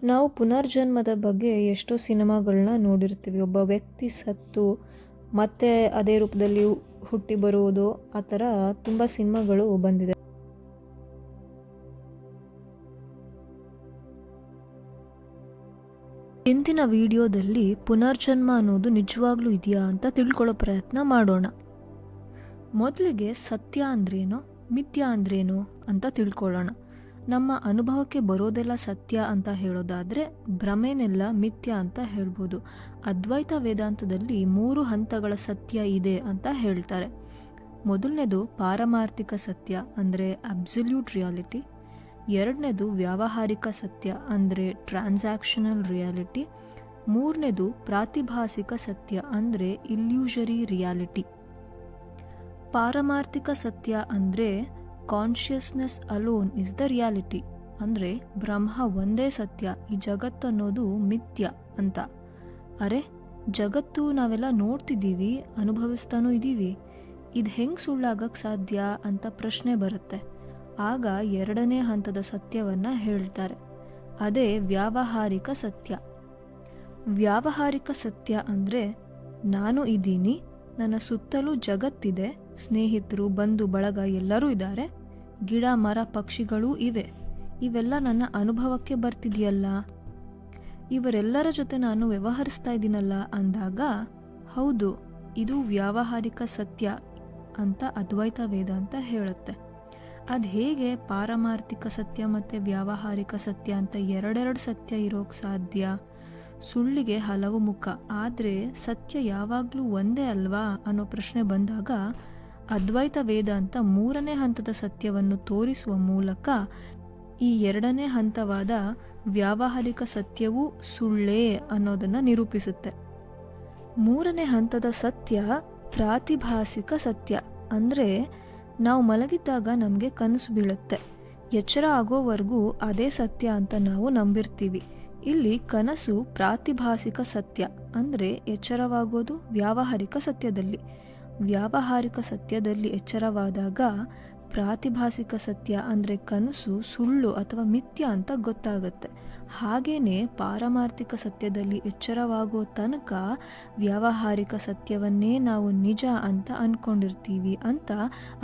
ನಾವು ಪುನರ್ಜನ್ಮದ ಬಗ್ಗೆ ಎಷ್ಟೋ ಸಿನಿಮಾಗಳನ್ನ ನೋಡಿರ್ತೀವಿ. ಒಬ್ಬ ವ್ಯಕ್ತಿ ಸತ್ತು ಮತ್ತೆ ಅದೇ ರೂಪದಲ್ಲಿ ಹುಟ್ಟಿ ಬರುವುದು, ಆ ಥರ ತುಂಬ ಸಿನಿಮಾಗಳು ಬಂದಿದೆ. ಇಂದಿನ ವಿಡಿಯೋದಲ್ಲಿ ಪುನರ್ಜನ್ಮ ಅನ್ನೋದು ನಿಜವಾಗ್ಲೂ ಇದೆಯಾ ಅಂತ ತಿಳ್ಕೊಳ್ಳೋ ಪ್ರಯತ್ನ ಮಾಡೋಣ. ಮೊದಲಿಗೆ ಸತ್ಯ ಅಂದ್ರೇನು, ಮಿಥ್ಯ ಅಂದ್ರೇನು ಅಂತ ತಿಳ್ಕೊಳ್ಳೋಣ. ನಮ್ಮ ಅನುಭವಕ್ಕೆ ಬರೋದೆಲ್ಲ ಸತ್ಯ ಅಂತ ಹೇಳೋದಾದರೆ ಭ್ರಮೆನೆಲ್ಲ ಮಿಥ್ಯ ಅಂತ ಹೇಳ್ಬೋದು. ಅದ್ವೈತ ವೇದಾಂತದಲ್ಲಿ 3 ಹಂತಗಳ ಸತ್ಯ ಇದೆ ಅಂತ ಹೇಳ್ತಾರೆ. ಮೊದಲನೇದು ಪಾರಮಾರ್ಥಿಕ ಸತ್ಯ ಅಂದರೆ ಅಬ್ಸಲ್ಯೂಟ್ ರಿಯಾಲಿಟಿ. ಎರಡನೇದು ವ್ಯಾವಹಾರಿಕ ಸತ್ಯ ಅಂದರೆ ಟ್ರಾನ್ಸಾಕ್ಷನಲ್ ರಿಯಾಲಿಟಿ. ಮೂರನೇದು ಪ್ರಾತಿಭಾಸಿಕ ಸತ್ಯ ಅಂದರೆ ಇಲ್ಯೂಷರಿ ರಿಯಾಲಿಟಿ. ಪಾರಮಾರ್ಥಿಕ ಸತ್ಯ ಅಂದರೆ consciousness alone is the reality, ಅಂದರೆ ಬ್ರಹ್ಮ ಒಂದೇ ಸತ್ಯ, ಈ ಜಗತ್ತು ಅನ್ನೋದು ಮಿಥ್ಯ ಅಂತ. ಅರೆ, ಜಗತ್ತು ನಾವೆಲ್ಲ ನೋಡ್ತಿದ್ದೀವಿ, ಅನುಭವಿಸ್ತಾನೂ ಇದ್ದೀವಿ, ಇದು ಹೆಂಗೆ ಸುಳ್ಳಾಗಕ್ಕೆ ಸಾಧ್ಯ ಅಂತ ಪ್ರಶ್ನೆ ಬರುತ್ತೆ. ಆಗ ಎರಡನೇ ಹಂತದ ಸತ್ಯವನ್ನು ಹೇಳ್ತಾರೆ, ಅದೇ ವ್ಯಾವಹಾರಿಕ ಸತ್ಯ. ವ್ಯಾವಹಾರಿಕ ಸತ್ಯ ಅಂದರೆ ನಾನು ಇದ್ದೀನಿ, ನನ್ನ ಸುತ್ತಲೂ ಜಗತ್ತಿದೆ, ಸ್ನೇಹಿತರು, ಬಂಧು ಬಳಗ ಎಲ್ಲರೂ ಇದ್ದಾರೆ, ಗಿಡ ಮರ ಪಕ್ಷಿಗಳೂ ಇವೆ, ಇವೆಲ್ಲ ನನ್ನ ಅನುಭವಕ್ಕೆ ಬರ್ತಿದೆಯಲ್ಲ, ಇವರೆಲ್ಲರ ಜೊತೆ ನಾನು ವ್ಯವಹರಿಸ್ತಾ ಇದ್ದೀನಲ್ಲ ಅಂದಾಗ ಹೌದು, ಇದು ವ್ಯಾವಹಾರಿಕ ಸತ್ಯ ಅಂತ ಅದ್ವೈತ ವೇದಾಂತ ಹೇಳುತ್ತೆ. ಅದು ಹೇಗೆ ಪಾರಮಾರ್ಥಿಕ ಸತ್ಯ ಮತ್ತು ವ್ಯಾವಹಾರಿಕ ಸತ್ಯ ಅಂತ ಎರಡೆರಡು ಸತ್ಯ ಇರೋಕ್ಕೆ ಸಾಧ್ಯ? ಸುಳ್ಳಿಗೆ ಹಲವು ಮುಖ, ಆದರೆ ಸತ್ಯ ಯಾವಾಗಲೂ ಒಂದೇ ಅಲ್ವಾ ಅನ್ನೋ ಪ್ರಶ್ನೆ ಬಂದಾಗ ಅದ್ವೈತ ವೇದಾಂತ 3ನೇ ಹಂತದ ಸತ್ಯವನ್ನು ತೋರಿಸುವ ಮೂಲಕ ಈ ಎರಡನೇ ಹಂತವಾದ ವ್ಯಾವಹಾರಿಕ ಸತ್ಯವೂ ಸುಳ್ಳೇ ಅನ್ನೋದನ್ನು ನಿರೂಪಿಸುತ್ತೆ. 3ನೇ ಹಂತದ ಸತ್ಯ ಪ್ರಾತಿಭಾಸಿಕ ಸತ್ಯ. ಅಂದರೆ ನಾವು ಮಲಗಿದ್ದಾಗ ನಮಗೆ ಕನಸು ಬೀಳುತ್ತೆ, ಎಚ್ಚರ ಆಗೋವರೆಗೂ ಅದೇ ಸತ್ಯ ಅಂತ ನಾವು ನಂಬಿರ್ತೀವಿ. ಇಲ್ಲಿ ಕನಸು ಪ್ರಾತಿಭಾಸಿಕ ಸತ್ಯ, ಅಂದರೆ ಎಚ್ಚರವಾಗೋದು ವ್ಯಾವಹಾರಿಕ ಸತ್ಯದಲ್ಲಿ. ವ್ಯಾವಹಾರಿಕ ಸತ್ಯದಲ್ಲಿ ಎಚ್ಚರವಾದಾಗ ಪ್ರಾತಿಭಾಸಿಕ ಸತ್ಯ ಅಂದರೆ ಕನಸು ಸುಳ್ಳು ಅಥವಾ ಮಿಥ್ಯ ಅಂತ ಗೊತ್ತಾಗುತ್ತೆ. ಹಾಗೇನೆ ಪಾರಮಾರ್ಥಿಕ ಸತ್ಯದಲ್ಲಿ ಎಚ್ಚರವಾಗೋ ತನಕ ವ್ಯಾವಹಾರಿಕ ಸತ್ಯವನ್ನೇ ನಾವು ನಿಜ ಅಂತ ಅಂದ್ಕೊಂಡಿರ್ತೀವಿ ಅಂತ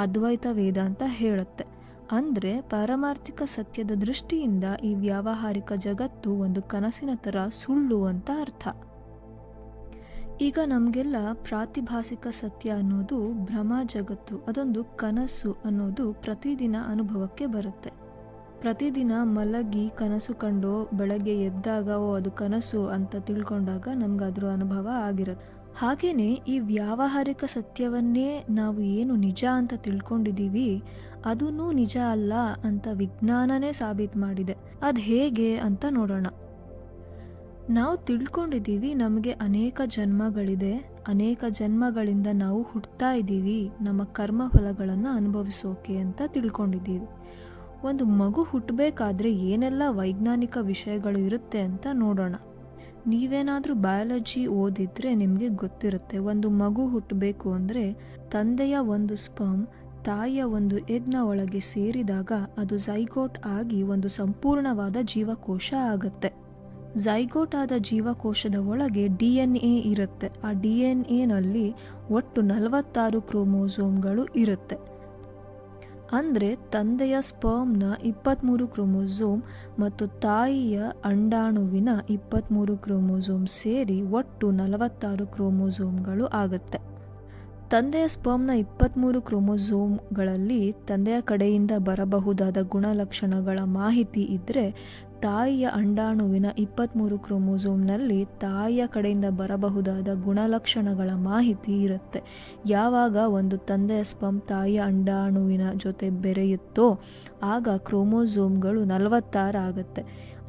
ಅದ್ವೈತ ವೇದಾಂತ ಹೇಳುತ್ತೆ. ಅಂದರೆ ಪಾರಮಾರ್ಥಿಕ ಸತ್ಯದ ದೃಷ್ಟಿಯಿಂದ ಈ ವ್ಯಾವಹಾರಿಕ ಜಗತ್ತು ಒಂದು ಕನಸಿನ ಥರ ಸುಳ್ಳು ಅಂತ ಅರ್ಥ. ಈಗ ನಮಗೆಲ್ಲ ಪ್ರಾತಿಭಾಸಿಕ ಸತ್ಯ ಅನ್ನೋದು ಭ್ರಮ ಜಗತ್ತು, ಅದೊಂದು ಕನಸು ಅನ್ನೋದು ಪ್ರತಿದಿನ ಅನುಭವಕ್ಕೆ ಬರುತ್ತೆ. ಪ್ರತಿದಿನ ಮಲಗಿ ಕನಸು ಕಂಡು ಬೆಳಗ್ಗೆ ಎದ್ದಾಗ ಅದು ಕನಸು ಅಂತ ತಿಳ್ಕೊಂಡಾಗ ನಮ್ಗೆ ಅದರ ಅನುಭವ ಆಗಿರುತ್ತೆ. ಹಾಗೇನೆ ಈ ವ್ಯಾವಹಾರಿಕ ಸತ್ಯವನ್ನೇ ನಾವು ಏನು ನಿಜ ಅಂತ ತಿಳ್ಕೊಂಡಿದ್ದೀವಿ ಅದೂ ನಿಜ ಅಲ್ಲ ಅಂತ ವಿಜ್ಞಾನನೇ ಸಾಬೀತು ಮಾಡಿದೆ. ಅದು ಹೇಗೆ ಅಂತ ನೋಡೋಣ. ನಾವು ತಿಳ್ಕೊಂಡಿದ್ದೀವಿ ನಮಗೆ ಅನೇಕ ಜನ್ಮಗಳಿದೆ, ಅನೇಕ ಜನ್ಮಗಳಿಂದ ನಾವು ಹುಟ್ಟುತ್ತಾ ಇದ್ದೀವಿ ನಮ್ಮ ಕರ್ಮ ಫಲಗಳನ್ನು ಅನುಭವಿಸೋಕೆ ಅಂತ ತಿಳ್ಕೊಂಡಿದ್ದೀವಿ. ಒಂದು ಮಗು ಹುಟ್ಟಬೇಕಾದ್ರೆ ಏನೆಲ್ಲ ವೈಜ್ಞಾನಿಕ ವಿಷಯಗಳು ಇರುತ್ತೆ ಅಂತ ನೋಡೋಣ. ನೀವೇನಾದರೂ ಬಯಾಲಜಿ ಓದಿದ್ರೆ ನಿಮಗೆ ಗೊತ್ತಿರುತ್ತೆ, ಒಂದು ಮಗು ಹುಟ್ಟಬೇಕು ಅಂದರೆ ತಂದೆಯ ಒಂದು ಸ್ಪರ್ಮ್ ತಾಯಿಯ ಒಂದು ಎಗ್ನ ಒಳಗೆ ಸೇರಿದಾಗ ಅದು ಝೈಗೋಟ್ ಆಗಿ ಒಂದು ಸಂಪೂರ್ಣವಾದ ಜೀವಕೋಶ ಆಗುತ್ತೆ. ಝೈಗೋಟ್ ಆದ ಜೀವಕೋಶದ ಒಳಗೆ DNA ಇರುತ್ತೆ. ಆ DNAನಲ್ಲಿ ಒಟ್ಟು 46 ಕ್ರೋಮೋಸೋಮ್ಗಳು ಇರುತ್ತೆ. ಅಂದರೆ ತಂದೆಯ ಸ್ಪರ್ಮ್ನ 23 ಕ್ರೋಮೋಸೋಮ್ ಮತ್ತು ತಾಯಿಯ ಅಂಡಾಣುವಿನ 23 ಕ್ರೋಮೋಸೋಮ್ ಸೇರಿ ಒಟ್ಟು 46 ಕ್ರೋಮೋಸೋಮ್ಗಳು ಆಗುತ್ತೆ. ತಂದೆಯ ಸ್ಪರ್ಮ್ನ 23 ಕ್ರೋಮೋಸೋಮ್ಗಳಲ್ಲಿ ತಂದೆಯ ಕಡೆಯಿಂದ ಬರಬಹುದಾದ ಗುಣಲಕ್ಷಣಗಳ ಮಾಹಿತಿ ಇದ್ದರೆ, ತಾಯಿಯ ಅಂಡಾಣುವಿನ 23 ಕ್ರೋಮೋಸೋಮ್ನಲ್ಲಿ ತಾಯಿಯ ಕಡೆಯಿಂದ ಬರಬಹುದಾದ ಗುಣಲಕ್ಷಣಗಳ ಮಾಹಿತಿ ಇರುತ್ತೆ. ಯಾವಾಗ ಒಂದು ತಂದೆಯ ಸ್ಪರ್ಮ್ ತಾಯಿಯ ಅಂಡಾಣುವಿನ ಜೊತೆ ಬೆರೆಯುತ್ತೋ ಆಗ ಕ್ರೋಮೋಸೋಮ್ಗಳು 46 ಆಗುತ್ತೆ.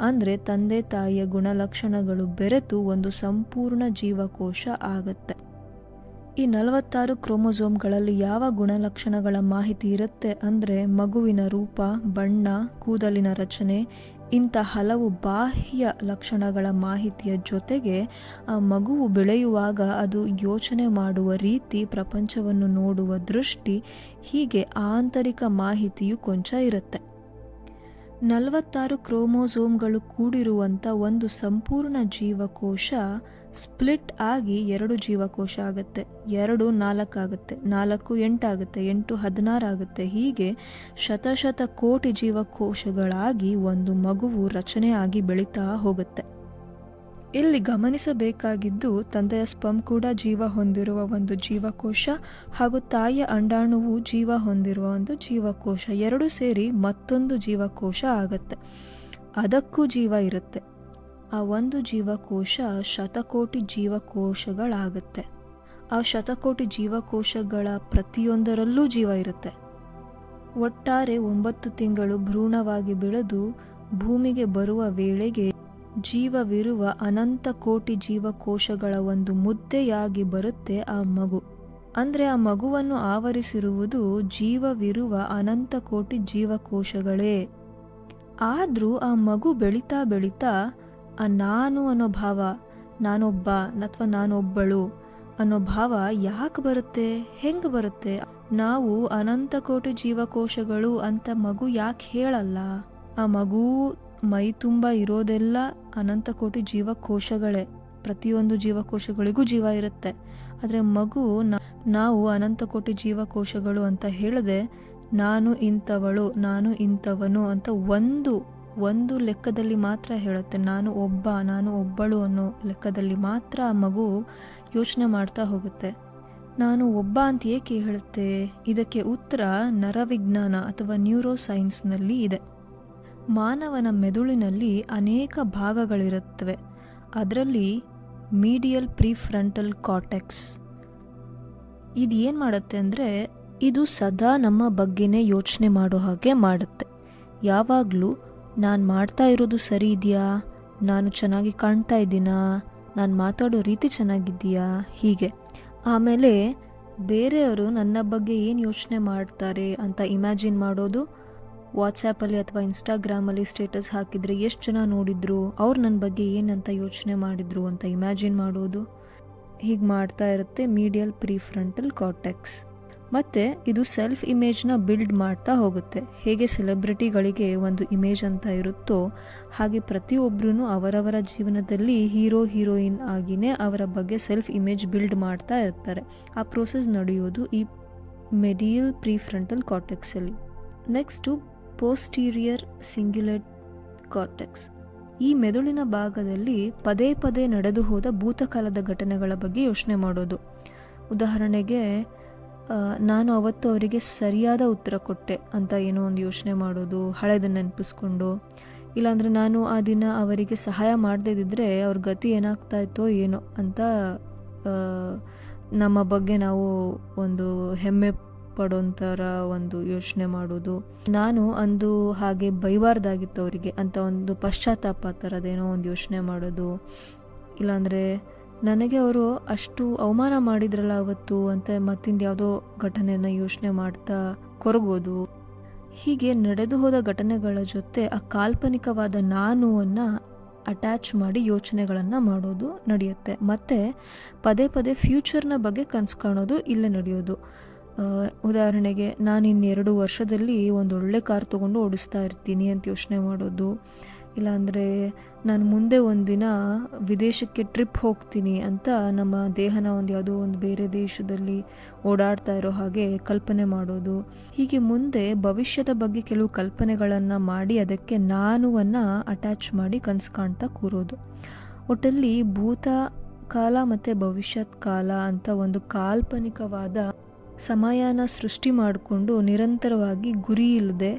ಅಂದರೆ ತಂದೆ ತಾಯಿಯ ಗುಣಲಕ್ಷಣಗಳು ಬೆರೆತು ಒಂದು ಸಂಪೂರ್ಣ ಜೀವಕೋಶ ಆಗುತ್ತೆ. ಈ 46 ಕ್ರೋಮೋಸೋಮ್ಗಳಲ್ಲಿ ಯಾವ ಗುಣಲಕ್ಷಣಗಳ ಮಾಹಿತಿ ಇರುತ್ತೆ ಅಂದರೆ ಮಗುವಿನ ರೂಪ, ಬಣ್ಣ, ಕೂದಲಿನ ರಚನೆ, ಇಂಥ ಹಲವು ಬಾಹ್ಯ ಲಕ್ಷಣಗಳ ಮಾಹಿತಿಯ ಜೊತೆಗೆ ಆ ಮಗುವು ಬೆಳೆಯುವಾಗ ಅದು ಯೋಚನೆ ಮಾಡುವ ರೀತಿ, ಪ್ರಪಂಚವನ್ನು ನೋಡುವ ದೃಷ್ಟಿ, ಹೀಗೆ ಆಂತರಿಕ ಮಾಹಿತಿಯು ಕೊಂಚ ಇರುತ್ತೆ. 46 ಕ್ರೋಮೋಸೋಮ್ಗಳು ಕೂಡಿರುವಂಥ ಒಂದು ಸಂಪೂರ್ಣ ಜೀವಕೋಶ ಸ್ಪ್ಲಿಟ್ ಆಗಿ 2 ಜೀವಕೋಶ ಆಗುತ್ತೆ, 2 4 ಆಗುತ್ತೆ, 4 8 ಆಗುತ್ತೆ, 8 16 ಆಗುತ್ತೆ. ಹೀಗೆ ಶತಶತ ಕೋಟಿ ಜೀವಕೋಶಗಳಾಗಿ ಒಂದು ಮಗುವು ರಚನೆ ಆಗಿ ಬೆಳೀತಾ ಹೋಗುತ್ತೆ. ಇಲ್ಲಿ ಗಮನಿಸಬೇಕಾಗಿದ್ದು, ತಂದೆಯ ಸ್ಪರ್ಮ್ ಕೂಡ ಜೀವ ಹೊಂದಿರುವ ಒಂದು ಜೀವಕೋಶ ಹಾಗೂ ತಾಯಿಯ ಅಂಡಾಣುವು ಜೀವ ಹೊಂದಿರುವ ಒಂದು ಜೀವಕೋಶ, ಎರಡು ಸೇರಿ ಮತ್ತೊಂದು ಜೀವಕೋಶ ಆಗತ್ತೆ. ಅದಕ್ಕೂ ಜೀವ ಇರುತ್ತೆ. ಆ ಒಂದು ಜೀವಕೋಶ ಶತಕೋಟಿ ಜೀವಕೋಶಗಳಾಗತ್ತೆ. ಆ ಶತಕೋಟಿ ಜೀವಕೋಶಗಳ ಪ್ರತಿಯೊಂದರಲ್ಲೂ ಜೀವ ಇರುತ್ತೆ. ಒಟ್ಟಾರೆ 9 ತಿಂಗಳು ಭ್ರೂಣವಾಗಿ ಬೆಳೆದು ಭೂಮಿಗೆ ಬರುವ ವೇಳೆಗೆ ಜೀವವಿರುವ ಅನಂತ ಕೋಟಿ ಜೀವಕೋಶಗಳ ಒಂದು ಮುದ್ದೆಯಾಗಿ ಬರುತ್ತೆ ಆ ಮಗು. ಅಂದರೆ ಆ ಮಗುವನ್ನು ಆವರಿಸಿರುವುದು ಜೀವವಿರುವ ಅನಂತ ಕೋಟಿ ಜೀವಕೋಶಗಳೇ. ಆದರೂ ಆ ಮಗು ಬೆಳೀತಾ ಬೆಳೀತಾ ಆ ನಾನು ಅನ್ನೋ ಭಾವ, ನಾನೊಬ್ಬ ಅಥವಾ ನಾನೊಬ್ಬಳು ಅನ್ನೋ ಭಾವ ಯಾಕೆ ಬರುತ್ತೆ, ಹೆಂಗೆ ಬರುತ್ತೆ? ನಾವು ಅನಂತ ಕೋಟಿ ಜೀವಕೋಶಗಳು ಅಂತ ಮಗು ಯಾಕೆ ಹೇಳಲ್ಲ? ಆ ಮಗು ಮೈ ತುಂಬ ಇರೋದೆಲ್ಲ ಅನಂತ ಕೋಟಿ ಜೀವಕೋಶಗಳೇ. ಪ್ರತಿಯೊಂದು ಜೀವಕೋಶಗಳಿಗೂ ಜೀವ ಇರುತ್ತೆ. ಆದರೆ ಮಗು ನಾವು ಅನಂತ ಕೋಟಿ ಜೀವಕೋಶಗಳು ಅಂತ ಹೇಳದೆ ನಾನು ಇಂಥವಳು, ನಾನು ಇಂಥವನು ಅಂತ ಒಂದು ಲೆಕ್ಕದಲ್ಲಿ ಮಾತ್ರ ಹೇಳುತ್ತೆ. ನಾನು ಒಬ್ಬ, ನಾನು ಒಬ್ಬಳು ಅನ್ನೋ ಲೆಕ್ಕದಲ್ಲಿ ಮಾತ್ರ ಆ ಮಗು ಯೋಚನೆ ಮಾಡ್ತಾ ಹೋಗುತ್ತೆ. ನಾನು ಒಬ್ಬ ಅಂತ ಏಕೆ ಹೇಳುತ್ತೆ? ಇದಕ್ಕೆ ಉತ್ತರ ನರವಿಜ್ಞಾನ ಅಥವಾ ನ್ಯೂರೋ ಸೈನ್ಸ್ನಲ್ಲಿ ಇದೆ. ಮಾನವನ ಮೆದುಳಿನಲ್ಲಿ ಅನೇಕ ಭಾಗಗಳಿರುತ್ತವೆ. ಅದರಲ್ಲಿ ಮೀಡಿಯಲ್ ಪ್ರಿಫ್ರಂಟಲ್ ಕಾರ್ಟೆಕ್ಸ್ ಇದು ಏನು ಮಾಡುತ್ತೆ ಅಂದರೆ, ಇದು ಸದಾ ನಮ್ಮ ಬಗ್ಗೆನೇ ಯೋಚನೆ ಮಾಡೋ ಹಾಗೆ ಮಾಡುತ್ತೆ. ಯಾವಾಗಲೂ ನಾನು ಮಾಡ್ತಾ ಇರೋದು ಸರಿ ಇದೆಯಾ, ನಾನು ಚೆನ್ನಾಗಿ ಕಾಣ್ತಾ ಇದ್ದೀನಾ, ನಾನು ಮಾತಾಡೋ ರೀತಿ ಚೆನ್ನಾಗಿದೆಯಾ, ಹೀಗೆ. ಆಮೇಲೆ ಬೇರೆಯವರು ನನ್ನ ಬಗ್ಗೆ ಏನು ಯೋಚನೆ ಮಾಡ್ತಾರೆ ಅಂತ ಇಮ್ಯಾಜಿನ್ ಮಾಡೋದು. ವಾಟ್ಸ್ಯಾಪಲ್ಲಿ ಅಥವಾ ಇನ್ಸ್ಟಾಗ್ರಾಮಲ್ಲಿ ಸ್ಟೇಟಸ್ ಹಾಕಿದರೆ ಎಷ್ಟು ಜನ ನೋಡಿದ್ರು, ಅವ್ರು ನನ್ನ ಬಗ್ಗೆ ಏನಂತ ಯೋಚನೆ ಮಾಡಿದ್ರು ಅಂತ ಇಮ್ಯಾಜಿನ್ ಮಾಡೋದು. ಹೀಗೆ ಮಾಡ್ತಾ ಇರುತ್ತೆ ಮೀಡಿಯಲ್ ಪ್ರಿಫ್ರಂಟಲ್ ಕಾರ್ಟೆಕ್ಸ್. ಮತ್ತು ಇದು ಸೆಲ್ಫ್ ಇಮೇಜ್ನ ಬಿಲ್ಡ್ ಮಾಡ್ತಾ ಹೋಗುತ್ತೆ. ಹೇಗೆ ಸೆಲೆಬ್ರಿಟಿಗಳಿಗೆ ಒಂದು ಇಮೇಜ್ ಅಂತ ಇರುತ್ತೋ ಹಾಗೆ ಪ್ರತಿಯೊಬ್ಬರೂ ಅವರವರ ಜೀವನದಲ್ಲಿ ಹೀರೋಯಿನ್ ಆಗಿನೇ ಅವರ ಬಗ್ಗೆ ಸೆಲ್ಫ್ ಇಮೇಜ್ ಬಿಲ್ಡ್ ಮಾಡ್ತಾ ಇರ್ತಾರೆ. ಆ ಪ್ರೋಸೆಸ್ ನಡೆಯೋದು ಈ ಮೆಡಿಯಲ್ ಪ್ರಿಫ್ರಂಟಲ್ ಕಾರ್ಟೆಕ್ಸಲ್ಲಿ. Next posterior cingulate cortex. ಈ ಮೆದುಳಿನ ಭಾಗದಲ್ಲಿ ಪದೇ ಪದೇ ನಡೆದು ಹೋದ ಭೂತಕಾಲದ ಘಟನೆಗಳ ಬಗ್ಗೆ ಯೋಚನೆ ಮಾಡೋದು. ಉದಾಹರಣೆಗೆ, ನಾನು ಅವತ್ತು ಅವರಿಗೆ ಸರಿಯಾದ ಉತ್ತರ ಕೊಟ್ಟೆ ಅಂತ ಏನೋ ಒಂದು ಯೋಚನೆ ಮಾಡೋದು, ಹಳೆದನ್ನು ನೆನಪಿಸ್ಕೊಂಡು. ಇಲ್ಲಾಂದರೆ ನಾನು ಆ ದಿನ ಅವರಿಗೆ ಸಹಾಯ ಮಾಡದಿದ್ದರೆ ಅವ್ರ ಗತಿ ಏನಾಗ್ತಾ ಇತ್ತೋ ಏನೋ ಅಂತ ನಮ್ಮ ಬಗ್ಗೆ ನಾವು ಒಂದು ಹೆಮ್ಮೆ ಪಡೋಂಥರ ಒಂದು ಯೋಚನೆ ಮಾಡೋದು. ನಾನು ಅಂದು ಹಾಗೆ ಬೈಬಾರ್ದಾಗಿತ್ತು ಅವರಿಗೆ ಅಂತ ಒಂದು ಪಶ್ಚಾತ್ತಾಪ ಥರದ್ದೇನೋ ಒಂದು ಯೋಚನೆ ಮಾಡೋದು. ಇಲ್ಲಾಂದರೆ ನನಗೆ ಅವರು ಅಷ್ಟು ಅವಮಾನ ಮಾಡಿದ್ರಲ್ಲ ಅವತ್ತು ಅಂತ ಮತ್ತಿಂದ ಯಾವುದೋ ಘಟನೆನ ಯೋಚನೆ ಮಾಡ್ತಾ ಕೊರಗೋದು. ಹೀಗೆ ನಡೆದು ಹೋದ ಘಟನೆಗಳ ಜೊತೆ ಆ ಕಾಲ್ಪನಿಕವಾದ ನಾನುವನ್ನು ಅಟ್ಯಾಚ್ ಮಾಡಿ ಯೋಚನೆಗಳನ್ನು ಮಾಡೋದು ನಡೆಯುತ್ತೆ. ಮತ್ತು ಪದೇ ಪದೇ ಫ್ಯೂಚರ್ನ ಬಗ್ಗೆ ಕನಸು ಕಾಣೋದು ಇಲ್ಲೇ ನಡೆಯೋದು. ಉದಾಹರಣೆಗೆ, ನಾನು ಇನ್ನು 2 ವರ್ಷದಲ್ಲಿ ಒಂದು ಒಳ್ಳೆ ಕಾರ್ ತೊಗೊಂಡು ಓಡಿಸ್ತಾ ಇರ್ತೀನಿ ಅಂತ ಯೋಚನೆ ಮಾಡೋದು. ಇಲ್ಲಾಂದರೆ ನಾನು ಮುಂದೆ ಒಂದಿನ ವಿದೇಶಕ್ಕೆ ಟ್ರಿಪ್ ಹೋಗ್ತೀನಿ ಅಂತ ನಮ್ಮ ದೇಹನ ಒಂದು ಯಾವುದೋ ಒಂದು ಬೇರೆ ದೇಶದಲ್ಲಿ ಓಡಾಡ್ತಾ ಇರೋ ಹಾಗೆ ಕಲ್ಪನೆ ಮಾಡೋದು. ಹೀಗೆ ಮುಂದೆ ಭವಿಷ್ಯದ ಬಗ್ಗೆ ಕೆಲವು ಕಲ್ಪನೆಗಳನ್ನು ಮಾಡಿ ಅದಕ್ಕೆ ನಾನುವನ್ನು ಅಟ್ಯಾಚ್ ಮಾಡಿ ಕನಸು ಕಾಣ್ತಾ ಕೂರೋದು. ಒಟ್ಟಲ್ಲಿ ಭೂತಕಾಲ ಮತ್ತು ಭವಿಷ್ಯತ್ ಕಾಲ ಅಂತ ಒಂದು ಕಾಲ್ಪನಿಕವಾದ ಸಮಯನ ಸೃಷ್ಟಿ ಮಾಡಿಕೊಂಡು ನಿರಂತರವಾಗಿ ಗುರಿ ಇಲ್ಲದೆ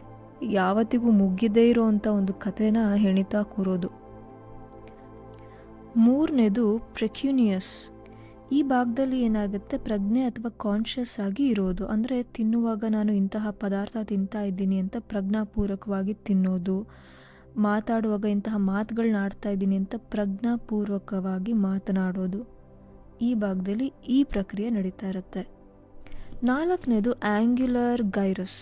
ಯಾವತ್ತಿಗೂ ಮುಗಿದೇ ಇರೋವಂಥ ಒಂದು ಕಥೆನ ಹೆಣಿತಾ ಕೂರೋದು. 3ನೇದು ಪ್ರೆಕ್ಯೂನಿಯಸ್. ಈ ಭಾಗದಲ್ಲಿ ಏನಾಗುತ್ತೆ, ಪ್ರಜ್ಞೆ ಅಥವಾ ಕಾನ್ಷಿಯಸ್ ಆಗಿ ಇರೋದು. ಅಂದರೆ ತಿನ್ನುವಾಗ ನಾನು ಇಂತಹ ಪದಾರ್ಥ ತಿಂತಾ ಇದ್ದೀನಿ ಅಂತ ಪ್ರಜ್ಞಾಪೂರ್ವಕವಾಗಿ ತಿನ್ನೋದು, ಮಾತಾಡುವಾಗ ಇಂತಹ ಮಾತುಗಳನ್ನ ಆಡ್ತಾ ಇದ್ದೀನಿ ಅಂತ ಪ್ರಜ್ಞಾಪೂರ್ವಕವಾಗಿ ಮಾತನಾಡೋದು. ಈ ಭಾಗದಲ್ಲಿ ಈ ಪ್ರಕ್ರಿಯೆ ನಡೀತಾ ಇರುತ್ತೆ. 4ನೇದು ಆ್ಯಂಗ್ಯುಲರ್ ಗೈರಸ್.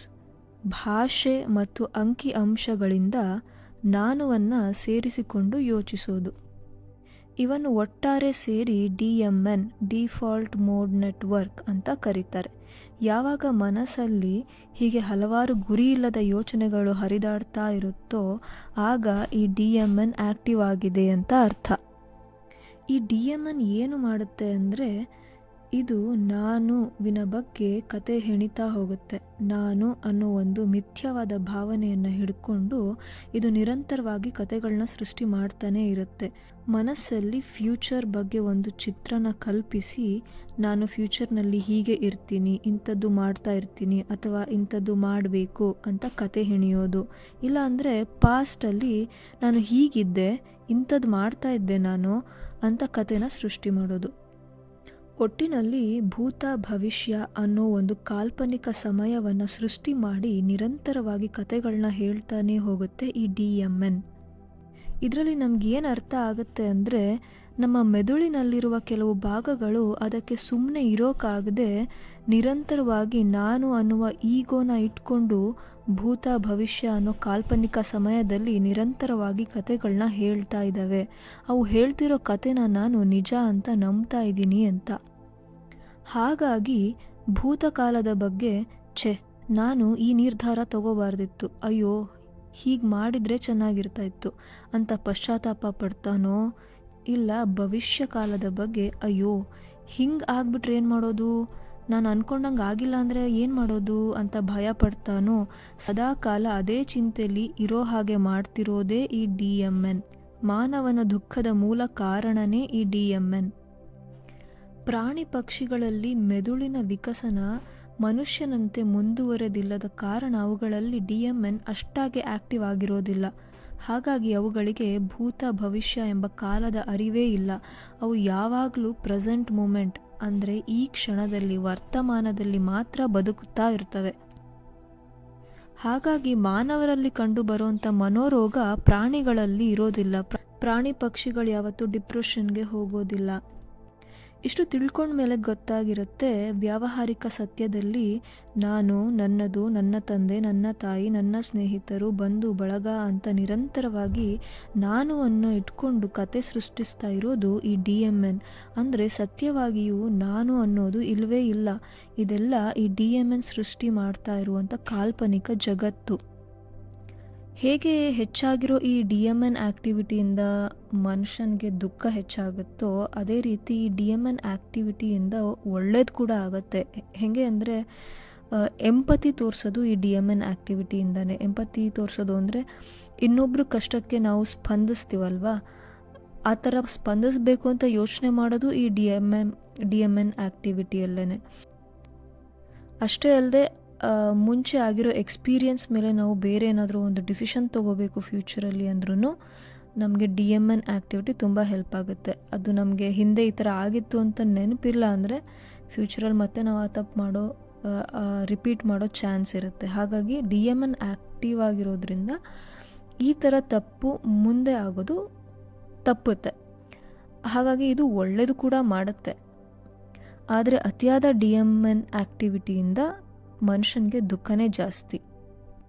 ಭಾಷೆ ಮತ್ತು ಅಂಕಿ ಅಂಶಗಳಿಂದ ನಾನುವನ್ನು ಸೇರಿಸಿಕೊಂಡು ಯೋಚಿಸೋದು. ಇವನ್ನು ಒಟ್ಟಾರೆ ಸೇರಿ DMN ಡಿಫಾಲ್ಟ್ ಮೋಡ್ ನೆಟ್ವರ್ಕ್ ಅಂತ ಕರೀತಾರೆ. ಯಾವಾಗ ಮನಸ್ಸಲ್ಲಿ ಹೀಗೆ ಹಲವಾರು ಗುರಿ ಇಲ್ಲದ ಯೋಚನೆಗಳು ಹರಿದಾಡ್ತಾ ಇರುತ್ತೋ ಆಗ ಈ DMN ಆಕ್ಟಿವ್ ಆಗಿದೆ ಅಂತ ಅರ್ಥ. ಈ DMN ಏನು ಮಾಡುತ್ತೆ ಅಂದರೆ, ಇದು ನಾನುವಿನ ಬಗ್ಗೆ ಕತೆ ಹೆಣಿತಾ ಹೋಗುತ್ತೆ. ನಾನು ಅನ್ನೋ ಒಂದು ಮಿಥ್ಯವಾದ ಭಾವನೆಯನ್ನು ಹಿಡ್ಕೊಂಡು ಇದು ನಿರಂತರವಾಗಿ ಕತೆಗಳನ್ನ ಸೃಷ್ಟಿ ಮಾಡ್ತಾನೆ ಇರುತ್ತೆ. ಮನಸ್ಸಲ್ಲಿ ಫ್ಯೂಚರ್ ಬಗ್ಗೆ ಒಂದು ಚಿತ್ರನ ಕಲ್ಪಿಸಿ, ನಾನು ಫ್ಯೂಚರ್ನಲ್ಲಿ ಹೀಗೆ ಇರ್ತೀನಿ, ಇಂಥದ್ದು ಮಾಡ್ತಾ ಇರ್ತೀನಿ ಅಥವಾ ಇಂಥದ್ದು ಮಾಡಬೇಕು ಅಂತ ಕತೆ ಹೆಣಿಯೋದು. ಇಲ್ಲ ಅಂದರೆ ಪಾಸ್ಟಲ್ಲಿ ನಾನು ಹೀಗಿದ್ದೆ, ಇಂಥದ್ದು ಮಾಡ್ತಾ ಇದ್ದೆ ನಾನು ಅಂತ ಕತೆನ ಸೃಷ್ಟಿ ಮಾಡೋದು. ಒಟ್ಟಿನಲ್ಲಿ ಭೂತ ಭವಿಷ್ಯ ಅನ್ನೋ ಒಂದು ಕಾಲ್ಪನಿಕ ಸಮಯವನ್ನು ಸೃಷ್ಟಿ ಮಾಡಿ ನಿರಂತರವಾಗಿ ಕತೆಗಳನ್ನ ಹೇಳ್ತಾನೆ ಹೋಗುತ್ತೆ ಈ DMN. ಇದರಲ್ಲಿ ನಮಗೇನು ಅರ್ಥ ಆಗುತ್ತೆ ಅಂದರೆ, ನಮ್ಮ ಮೆದುಳಿನಲ್ಲಿರುವ ಕೆಲವು ಭಾಗಗಳು ಅದಕ್ಕೆ ಸುಮ್ಮನೆ ಇರೋಕ್ಕಾಗದೆ ನಿರಂತರವಾಗಿ ನಾನು ಅನ್ನುವ ಈಗೋನ ಇಟ್ಕೊಂಡು ಭೂತ ಭವಿಷ್ಯ ಅನ್ನೋ ಕಾಲ್ಪನಿಕ ಸಮಯದಲ್ಲಿ ನಿರಂತರವಾಗಿ ಕತೆಗಳನ್ನ ಹೇಳ್ತಾ ಇದ್ದಾವೆ. ಅವು ಹೇಳ್ತಿರೋ ಕತೆನ ನಾನು ನಿಜ ಅಂತ ನಂಬ್ತಾ ಇದ್ದೀನಿ ಅಂತ. ಹಾಗಾಗಿ ಭೂತಕಾಲದ ಬಗ್ಗೆ ನಾನು ಈ ನಿರ್ಧಾರ ತಗೋಬಾರ್ದಿತ್ತು, ಅಯ್ಯೋ ಹೀಗೆ ಮಾಡಿದರೆ ಚೆನ್ನಾಗಿರ್ತಾ ಇತ್ತು ಅಂತ ಪಶ್ಚಾತ್ತಾಪ ಪಡ್ತಾನೋ, ಇಲ್ಲ ಭವಿಷ್ಯ ಕಾಲದ ಬಗ್ಗೆ ಅಯ್ಯೋ ಹಿಂಗೆ ಆಗ್ಬಿಟ್ರೆ ಏನು ಮಾಡೋದು, ನಾನು ಅಂದ್ಕೊಂಡಂಗೆ ಆಗಿಲ್ಲ ಅಂದರೆ ಏನು ಮಾಡೋದು ಅಂತ ಭಯ ಪಡ್ತಾನೋ, ಸದಾಕಾಲ ಅದೇ ಚಿಂತೆಯಲ್ಲಿ ಇರೋ ಹಾಗೆ ಮಾಡ್ತಿರೋದೇ ಈ DMN. ಮಾನವನ ದುಃಖದ ಮೂಲ ಕಾರಣನೇ ಈ DMN. ಪ್ರಾಣಿ ಪಕ್ಷಿಗಳಲ್ಲಿ ಮೆದುಳಿನ ವಿಕಸನ ಮನುಷ್ಯನಂತೆ ಮುಂದುವರೆದಿಲ್ಲದ ಕಾರಣ ಅವುಗಳಲ್ಲಿ DMN ಅಷ್ಟಾಗಿ ಆಕ್ಟಿವ್ ಆಗಿರೋದಿಲ್ಲ. ಹಾಗಾಗಿ ಅವುಗಳಿಗೆ ಭೂತ ಭವಿಷ್ಯ ಎಂಬ ಕಾಲದ ಅರಿವೇ ಇಲ್ಲ. ಅವು ಯಾವಾಗಲೂ ಪ್ರೆಸೆಂಟ್ ಮೂಮೆಂಟ್ ಅಂದರೆ ಈ ಕ್ಷಣದಲ್ಲಿ ವರ್ತಮಾನದಲ್ಲಿ ಮಾತ್ರ ಬದುಕುತ್ತಾ ಇರ್ತವೆ. ಹಾಗಾಗಿ ಮಾನವರಲ್ಲಿ ಕಂಡು ಬರುವಂಥ ಮನೋರೋಗ ಪ್ರಾಣಿಗಳಲ್ಲಿ ಇರೋದಿಲ್ಲ. ಪ್ರಾಣಿ ಪಕ್ಷಿಗಳು ಯಾವತ್ತೂ ಡಿಪ್ರೆಷನ್ಗೆ ಹೋಗೋದಿಲ್ಲ. ಇಷ್ಟು ತಿಳ್ಕೊಂಡ್ಮೇಲೆ ಗೊತ್ತಾಗಿರುತ್ತೆ, ವ್ಯಾವಹಾರಿಕ ಸತ್ಯದಲ್ಲಿ ನಾನು, ನನ್ನದು, ನನ್ನ ತಂದೆ, ನನ್ನ ತಾಯಿ, ನನ್ನ ಸ್ನೇಹಿತರು, ಬಂಧು ಬಳಗ ಅಂತ ನಿರಂತರವಾಗಿ ನಾನು ಅನ್ನು ಇಟ್ಕೊಂಡು ಕತೆ ಸೃಷ್ಟಿಸ್ತಾ ಇರೋದು ಈ DMN. ಅಂದರೆ ಸತ್ಯವಾಗಿಯೂ ನಾನು ಅನ್ನೋದು ಇಲ್ಲವೇ ಇಲ್ಲ. ಇದೆಲ್ಲ ಈ DMN ಸೃಷ್ಟಿ ಮಾಡ್ತಾ ಇರುವಂಥ ಕಾಲ್ಪನಿಕ ಜಗತ್ತು. ಹೇಗೆ ಹೆಚ್ಚಾಗಿರೋ ಈ DMN ಆ್ಯಕ್ಟಿವಿಟಿಯಿಂದ ಮನುಷ್ಯನಿಗೆ ದುಃಖ ಹೆಚ್ಚಾಗುತ್ತೋ ಅದೇ ರೀತಿ ಈ DMN ಆ್ಯಕ್ಟಿವಿಟಿಯಿಂದ ಒಳ್ಳೇದು ಕೂಡ ಆಗುತ್ತೆ. ಹೇಗೆ ಅಂದರೆ ಎಂಪತಿ ತೋರಿಸೋದು ಈ DMN ಆ್ಯಕ್ಟಿವಿಟಿಯಿಂದನೇ. ಎಂಪತಿ ತೋರಿಸೋದು ಅಂದರೆ ಇನ್ನೊಬ್ಬರು ಕಷ್ಟಕ್ಕೆ ನಾವು ಸ್ಪಂದಿಸ್ತೀವಲ್ವ, ಆ ಥರ ಸ್ಪಂದಿಸಬೇಕು ಅಂತ ಯೋಚನೆ ಮಾಡೋದು ಈ DMN ಆ್ಯಕ್ಟಿವಿಟಿಯಲ್ಲೇ. ಅಷ್ಟೇ ಅಲ್ಲದೆ ಮುಂಚೆ ಆಗಿರೋ ಎಕ್ಸ್ಪೀರಿಯನ್ಸ್ ಮೇಲೆ ನಾವು ಬೇರೆ ಏನಾದರೂ ಒಂದು ಡಿಸಿಷನ್ ತೊಗೋಬೇಕು ಫ್ಯೂಚರಲ್ಲಿ ಅಂದ್ರೂ ನಮಗೆ DMN ಆ್ಯಕ್ಟಿವಿಟಿ ತುಂಬ ಹೆಲ್ಪ್ ಆಗುತ್ತೆ. ಅದು ನಮಗೆ ಹಿಂದೆ ಈ ಥರ ಆಗಿತ್ತು ಅಂತ ನೆನಪಿಲ್ಲ ಅಂದರೆ ಫ್ಯೂಚರಲ್ಲಿ ಮತ್ತೆ ನಾವು ಆ ತಪ್ಪು ರಿಪೀಟ್ ಮಾಡೋ ಚಾನ್ಸ್ ಇರುತ್ತೆ. ಹಾಗಾಗಿ DMN ಆ್ಯಕ್ಟಿವ್ ಆಗಿರೋದ್ರಿಂದ ಈ ಥರ ತಪ್ಪು ಮುಂದೆ ಆಗೋದು ತಪ್ಪುತ್ತೆ. ಹಾಗಾಗಿ ಇದು ಒಳ್ಳೆಯದು ಕೂಡ ಮಾಡುತ್ತೆ. ಆದರೆ ಅತಿಯಾದ DMN ಆ್ಯಕ್ಟಿವಿಟಿಯಿಂದ ಮನುಷ್ಯನಿಗೆ ದುಃಖನೇ ಜಾಸ್ತಿ.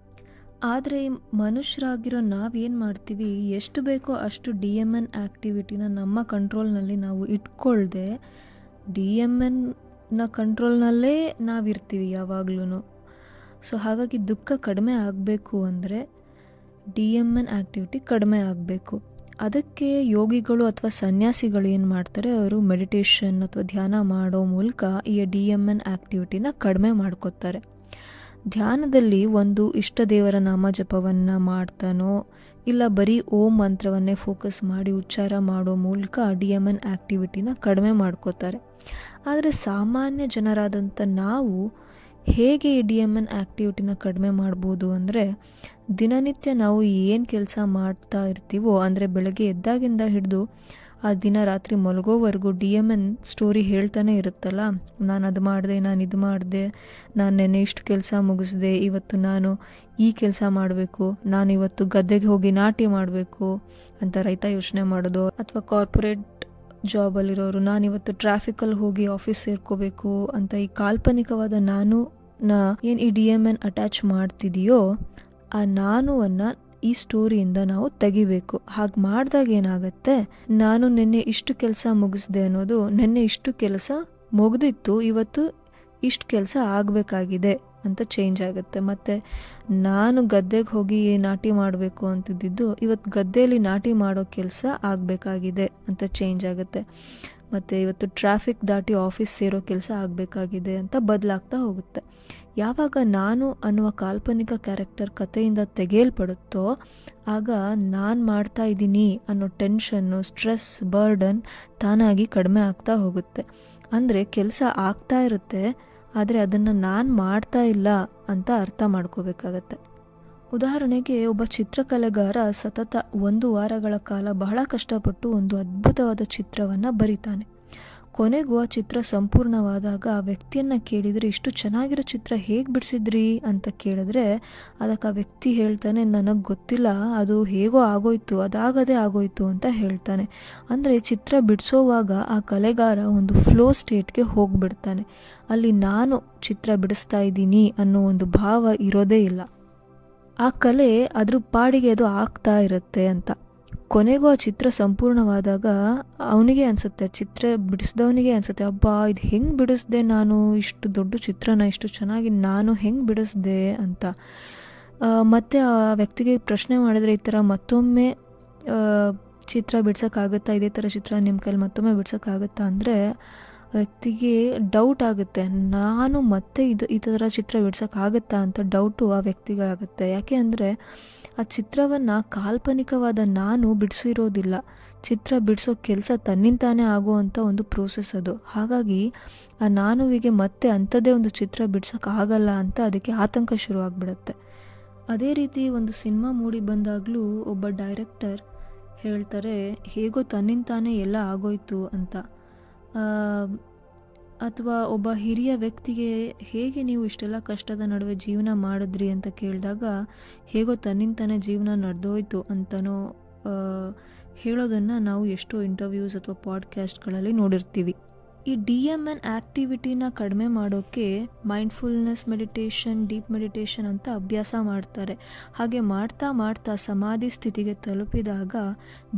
ಆದರೆ ಮನುಷ್ಯರಾಗಿರೋ ನಾವೇನು ಮಾಡ್ತೀವಿ, ಎಷ್ಟು ಬೇಕೋ ಅಷ್ಟು DMN ಆ್ಯಕ್ಟಿವಿಟಿನ ನಮ್ಮ ಕಂಟ್ರೋಲ್ನಲ್ಲಿ ನಾವು ಇಟ್ಕೊಳ್ದೆ DMNನ ಕಂಟ್ರೋಲ್ನಲ್ಲೇ ನಾವಿರ್ತೀವಿ ಯಾವಾಗ್ಲೂ. ಸೊ ಹಾಗಾಗಿ ದುಃಖ ಕಡಿಮೆ ಆಗಬೇಕು ಅಂದರೆ DMN ಆ್ಯಕ್ಟಿವಿಟಿ ಕಡಿಮೆ ಆಗಬೇಕು. ಅದಕ್ಕೆ ಯೋಗಿಗಳು ಅಥವಾ ಸನ್ಯಾಸಿಗಳು ಏನು ಮಾಡ್ತಾರೆ, ಅವರು ಮೆಡಿಟೇಷನ್ ಅಥವಾ ಧ್ಯಾನ ಮಾಡೋ ಮೂಲಕ ಈ DMN ಆ್ಯಕ್ಟಿವಿಟಿನ ಕಡಿಮೆ ಮಾಡ್ಕೋತಾರೆ. ಧ್ಯಾನದಲ್ಲಿ ಒಂದು ಇಷ್ಟ ದೇವರ ನಾಮ ಜಪವನ್ನು ಮಾಡ್ತಾನೋ ಇಲ್ಲ ಬರೀ ಓಂ ಮಂತ್ರವನ್ನೇ ಫೋಕಸ್ ಮಾಡಿ ಉಚ್ಚಾರ ಮಾಡೋ ಮೂಲಕ DMN ಆ್ಯಕ್ಟಿವಿಟಿನ ಕಡಿಮೆ ಮಾಡ್ಕೋತಾರೆ. ಆದರೆ ಸಾಮಾನ್ಯ ಜನರಾದಂಥ ನಾವು ಹೇಗೆ ಈ DMN ಆ್ಯಕ್ಟಿವಿಟಿನ ಕಡಿಮೆ ಮಾಡ್ಬೋದು ಅಂದರೆ, ದಿನನಿತ್ಯ ನಾವು ಏನು ಕೆಲಸ ಮಾಡ್ತಾ ಇರ್ತೀವೋ, ಅಂದರೆ ಬೆಳಗ್ಗೆ ಎದ್ದಾಗಿಂದ ಹಿಡಿದು ಆ ದಿನ ರಾತ್ರಿ ಮಲಗೋವರೆಗೂ DMN ಸ್ಟೋರಿ ಹೇಳ್ತಾನೆ ಇರುತ್ತಲ್ಲ, ನಾನು ಅದು ಮಾಡಿದೆ, ನಾನು ಇದು ಮಾಡಿದೆ, ನಾನು ನೆನ್ನೆ ಇಷ್ಟು ಕೆಲಸ ಮುಗಿಸಿದೆ, ಇವತ್ತು ನಾನು ಈ ಕೆಲಸ ಮಾಡಬೇಕು, ನಾನು ಇವತ್ತು ಗದ್ದೆಗೆ ಹೋಗಿ ನಾಟಿ ಮಾಡಬೇಕು ಅಂತ ರೈತ ಯೋಚನೆ ಮಾಡೋದು. ಅಥವಾ ಕಾರ್ಪೊರೇಟ್ ಜಾಬಲ್ಲಿರೋರು ನಾನಿವತ್ತು ಟ್ರಾಫಿಕಲ್ಲಿ ಹೋಗಿ ಆಫೀಸ್ ಸೇರ್ಕೋಬೇಕು ಅಂತ ಈ ಕಾಲ್ಪನಿಕವಾದ ಏನು ಈ DMN ಅಟ್ಯಾಚ್ ಮಾಡ್ತಿದೆಯೋ ಆ ನಾನುವನ್ನು ಈ ಸ್ಟೋರಿಯಿಂದ ನಾವು ತೆಗಿಬೇಕು. ಹಾಗೆ ಮಾಡಿದಾಗ ಏನಾಗುತ್ತೆ, ನಾನು ನಿನ್ನೆ ಇಷ್ಟು ಕೆಲಸ ಮುಗಿಸ್ದೆ ಅನ್ನೋದು ನಿನ್ನೆ ಇಷ್ಟು ಕೆಲಸ ಮುಗ್ದಿತ್ತು, ಇವತ್ತು ಇಷ್ಟು ಕೆಲಸ ಆಗಬೇಕಾಗಿದೆ ಅಂತ ಚೇಂಜ್ ಆಗುತ್ತೆ. ಮತ್ತು ನಾನು ಗದ್ದೆಗೆ ಹೋಗಿ ನಾಟಿ ಮಾಡಬೇಕು ಅಂತಿದ್ದಿದ್ದು ಇವತ್ತು ಗದ್ದೆಯಲ್ಲಿ ನಾಟಿ ಮಾಡೋ ಕೆಲಸ ಆಗಬೇಕಾಗಿದೆ ಅಂತ ಚೇಂಜ್ ಆಗುತ್ತೆ. ಮತ್ತು ಇವತ್ತು ಟ್ರಾಫಿಕ್ ದಾಟಿ ಆಫೀಸ್ ಸೇರೋ ಕೆಲಸ ಆಗಬೇಕಾಗಿದೆ ಅಂತ ಬದಲಾಗ್ತಾ ಹೋಗುತ್ತೆ. ಯಾವಾಗ ನಾನು ಅನ್ನುವ ಕಾಲ್ಪನಿಕ ಕ್ಯಾರೆಕ್ಟರ್ ಕಥೆಯಿಂದ ತೆಗೆಯಲ್ಪಡುತ್ತೋ ಆಗ ನಾನು ಮಾಡ್ತಾ ಇದ್ದೀನಿ ಅನ್ನೋ ಟೆನ್ಷನ್ನು, ಸ್ಟ್ರೆಸ್, ಬರ್ಡನ್ ತಾನಾಗಿ ಕಡಿಮೆ ಆಗ್ತಾ ಹೋಗುತ್ತೆ. ಅಂದರೆ ಕೆಲಸ ಆಗ್ತಾ ಇರುತ್ತೆ, ಆದರೆ ಅದನ್ನು ನಾನು ಮಾಡ್ತಾ ಇಲ್ಲ ಅಂತ ಅರ್ಥ ಮಾಡ್ಕೋಬೇಕಾಗತ್ತೆ. ಉದಾಹರಣೆಗೆ, ಒಬ್ಬ ಚಿತ್ರಕಲೆಗಾರ ಸತತ 1 ವಾರಗಳ ಕಾಲ ಬಹಳ ಕಷ್ಟಪಟ್ಟು ಒಂದು ಅದ್ಭುತವಾದ ಚಿತ್ರವನ್ನು ಬರಿತಾನೆ. ಕೊನೆಗೂ ಆ ಚಿತ್ರ ಸಂಪೂರ್ಣವಾದಾಗ ಆ ವ್ಯಕ್ತಿಯನ್ನು ಕೇಳಿದರೆ, ಇಷ್ಟು ಚೆನ್ನಾಗಿರೋ ಚಿತ್ರ ಹೇಗೆ ಬಿಡಿಸಿದ್ರಿ ಅಂತ ಕೇಳಿದ್ರೆ ಅದಕ್ಕೆ ಆ ವ್ಯಕ್ತಿ ಹೇಳ್ತಾನೆ, ನನಗೆ ಗೊತ್ತಿಲ್ಲ, ಅದು ಹೇಗೋ ಆಗೋಯ್ತು, ಅದಾಗದೇ ಆಗೋಯ್ತು ಅಂತ ಹೇಳ್ತಾನೆ. ಅಂದರೆ ಚಿತ್ರ ಬಿಡಿಸೋವಾಗ ಆ ಕಲೆಗಾರ ಒಂದು ಫ್ಲೋ ಸ್ಟೇಟ್ಗೆ ಹೋಗಿಬಿಡ್ತಾನೆ. ಅಲ್ಲಿ ನಾನು ಚಿತ್ರ ಬಿಡಿಸ್ತಾ ಇದ್ದೀನಿ ಅನ್ನೋ ಒಂದು ಭಾವ ಇರೋದೇ ಇಲ್ಲ. ಆ ಕಲೆ ಅದ್ರ ಪಾಡಿಗೆ ಅದು ಆಗ್ತಾ ಇರುತ್ತೆ ಅಂತ. ಕೊನೆಗೂ ಆ ಚಿತ್ರ ಸಂಪೂರ್ಣವಾದಾಗ ಅವನಿಗೆ ಅನಿಸುತ್ತೆ, ಚಿತ್ರ ಬಿಡಿಸಿದವನಿಗೆ ಅನಿಸುತ್ತೆ, ಅಬ್ಬಾ ಇದು ಹೆಂಗೆ ಬಿಡಿಸ್ದೆ ನಾನು, ಇಷ್ಟು ದೊಡ್ಡ ಚಿತ್ರನ ಇಷ್ಟು ಚೆನ್ನಾಗಿ ನಾನು ಹೆಂಗೆ ಬಿಡಿಸ್ದೆ ಅಂತ. ಮತ್ತು ಆ ವ್ಯಕ್ತಿಗೆ ಪ್ರಶ್ನೆ ಮಾಡಿದರೆ, ಈ ಥರ ಮತ್ತೊಮ್ಮೆ ಚಿತ್ರ ಬಿಡ್ಸೋಕ್ಕಾಗುತ್ತಾ, ಇದೇ ಥರ ಚಿತ್ರ ನಿಮ್ಮ ಕೈಲಿ ಮತ್ತೊಮ್ಮೆ ಬಿಡ್ಸೋಕ್ಕಾಗುತ್ತಾ ಅಂದರೆ ವ್ಯಕ್ತಿಗೆ ಡೌಟ್ ಆಗುತ್ತೆ. ನಾನು ಮತ್ತೆ ಈ ಥರ ಚಿತ್ರ ಬಿಡ್ಸೋಕ್ಕಾಗುತ್ತಾ ಅಂತ ಡೌಟು ಆ ವ್ಯಕ್ತಿಗೆ ಆಗುತ್ತೆ. ಯಾಕೆ ಅಂದರೆ ಆ ಚಿತ್ರವನ್ನು ಕಾಲ್ಪನಿಕವಾದ ನಾನು ಬಿಡಿಸಿರೋದಿಲ್ಲ, ಚಿತ್ರ ಬಿಡಿಸೋ ಕೆಲಸ ತನ್ನಿಂತಾನೇ ಆಗುವಂಥ ಒಂದು ಪ್ರೋಸೆಸ್ ಅದು. ಹಾಗಾಗಿ ಆ ನಾನುವಿಗೆ ಮತ್ತೆ ಅಂಥದ್ದೇ ಒಂದು ಚಿತ್ರ ಬಿಡ್ಸೋಕ್ಕಾಗಲ್ಲ ಅಂತ ಅದಕ್ಕೆ ಆತಂಕ ಶುರುವಾಗ್ಬಿಡುತ್ತೆ. ಅದೇ ರೀತಿ ಒಂದು ಸಿನಿಮಾ ಮೂಡಿ ಬಂದಾಗಲೂ ಒಬ್ಬ ಡೈರೆಕ್ಟರ್ ಹೇಳ್ತಾರೆ, ಹೇಗೋ ತನ್ನಿಂತಾನೇ ಎಲ್ಲ ಆಗೋಯ್ತು ಅಂತ. ಅಥವಾ ಒಬ್ಬ ಹಿರಿಯ ವ್ಯಕ್ತಿಗೆ, ಹೇಗೆ ನೀವು ಇಷ್ಟೆಲ್ಲ ಕಷ್ಟದ ನಡುವೆ ಜೀವನ ಮಾಡಿದ್ರಿ ಅಂತ ಕೇಳಿದಾಗ, ಹೇಗೋ ತನ್ನಿಂತಾನೇ ಜೀವನ ನಡೆದೋಯ್ತು ಅಂತನೋ ಹೇಳೋದನ್ನು ನಾವು ಎಷ್ಟೋ ಇಂಟರ್ವ್ಯೂಸ್ ಅಥವಾ ಪಾಡ್ಕ್ಯಾಸ್ಟ್ಗಳಲ್ಲಿ ನೋಡಿರ್ತೀವಿ. ಈ DMN ಆ್ಯಕ್ಟಿವಿಟಿನ ಕಡಿಮೆ ಮಾಡೋಕ್ಕೆ ಮೈಂಡ್ಫುಲ್ನೆಸ್ ಮೆಡಿಟೇಷನ್, ಡೀಪ್ ಮೆಡಿಟೇಷನ್ ಅಂತ ಅಭ್ಯಾಸ ಮಾಡ್ತಾರೆ. ಹಾಗೆ ಮಾಡ್ತಾ ಮಾಡ್ತಾ ಸಮಾಧಿ ಸ್ಥಿತಿಗೆ ತಲುಪಿದಾಗ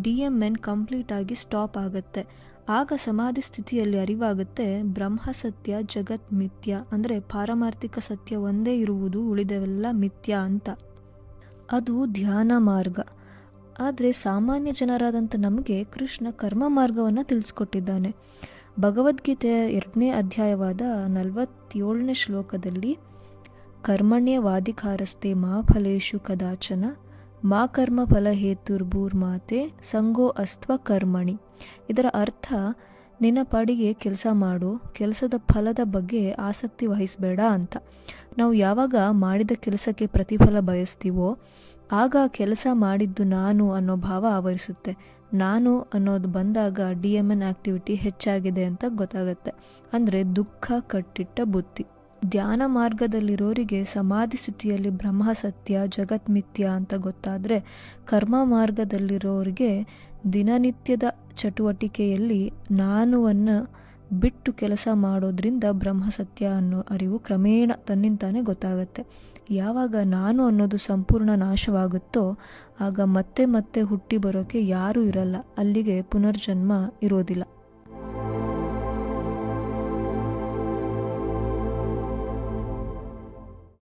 DMN ಕಂಪ್ಲೀಟಾಗಿ ಸ್ಟಾಪ್ ಆಗುತ್ತೆ. ಆಗ ಸಮಾಧಿ ಸ್ಥಿತಿಯಲ್ಲಿ ಅರಿವಾಗುತ್ತೆ, ಬ್ರಹ್ಮ ಸತ್ಯ, ಜಗತ್ ಮಿಥ್ಯ, ಅಂದರೆ ಪಾರಮಾರ್ಥಿಕ ಸತ್ಯ ಒಂದೇ ಇರುವುದು, ಉಳಿದವೆಲ್ಲ ಮಿಥ್ಯ ಅಂತ. ಅದು ಧ್ಯಾನ ಮಾರ್ಗ. ಆದರೆ ಸಾಮಾನ್ಯ ಜನರಾದಂಥ ನಮಗೆ ಕೃಷ್ಣ ಕರ್ಮ ಮಾರ್ಗವನ್ನು ತಿಳಿಸ್ಕೊಟ್ಟಿದ್ದಾನೆ. ಭಗವದ್ಗೀತೆಯ 2ನೇ ಅಧ್ಯಾಯವಾದ 47ನೇ ಶ್ಲೋಕದಲ್ಲಿ, ಕರ್ಮಣ್ಯವಾಧಿಕಾರಸ್ತೆ ಮಾ ಫಲೇಶು ಕದಾಚನ ಮಾ ಕರ್ಮ ಫಲ ಹೇತುರ್ಭೂರ್ಮಾತೆ ಸಂಗೋ ಅಸ್ತ್ವ ಕರ್ಮಣಿ. ಇದರ ಅರ್ಥ, ನಿನ್ನ ಪಾಡಿಗೆ ಕೆಲಸ ಮಾಡು, ಕೆಲಸದ ಫಲದ ಬಗ್ಗೆ ಆಸಕ್ತಿ ವಹಿಸಬೇಡ ಅಂತ. ನಾವು ಯಾವಾಗ ಮಾಡಿದ ಕೆಲಸಕ್ಕೆ ಪ್ರತಿಫಲ ಬಯಸ್ತೀವೋ ಆಗ ಕೆಲಸ ಮಾಡಿದ್ದು ನಾನು ಅನ್ನೋ ಭಾವ ಆವರಿಸುತ್ತೆ. ನಾನು ಅನ್ನೋದು ಬಂದಾಗ DMN ಆ್ಯಕ್ಟಿವಿಟಿ ಹೆಚ್ಚಾಗಿದೆ ಅಂತ ಗೊತ್ತಾಗುತ್ತೆ. ಅಂದರೆ ದುಃಖ ಕಟ್ಟಿಟ್ಟ ಬುದ್ಧಿ. ಧ್ಯಾನ ಮಾರ್ಗದಲ್ಲಿರೋರಿಗೆ ಸಮಾಧಿ ಸ್ಥಿತಿಯಲ್ಲಿ ಬ್ರಹ್ಮ ಸತ್ಯ, ಜಗತ್ ಮಿಥ್ಯ ಅಂತ ಗೊತ್ತಾದರೆ, ಕರ್ಮ ಮಾರ್ಗದಲ್ಲಿರೋರಿಗೆ ದಿನನಿತ್ಯದ ಚಟುವಟಿಕೆಯಲ್ಲಿ ನಾನುವನ್ನು ಬಿಟ್ಟು ಕೆಲಸ ಮಾಡೋದ್ರಿಂದ ಬ್ರಹ್ಮ ಸತ್ಯ ಅನ್ನೋ ಅರಿವು ಕ್ರಮೇಣ ತನ್ನಿಂತಾನೇ ಗೊತ್ತಾಗುತ್ತೆ. ಯಾವಾಗ ನಾನು ಅನ್ನೋದು ಸಂಪೂರ್ಣ ನಾಶವಾಗುತ್ತೋ ಆಗ ಮತ್ತೆ ಮತ್ತೆ ಹುಟ್ಟಿ ಬರೋಕ್ಕೆ ಯಾರೂ ಇರಲ್ಲ, ಅಲ್ಲಿಗೆ ಪುನರ್ಜನ್ಮ ಇರೋದಿಲ್ಲ.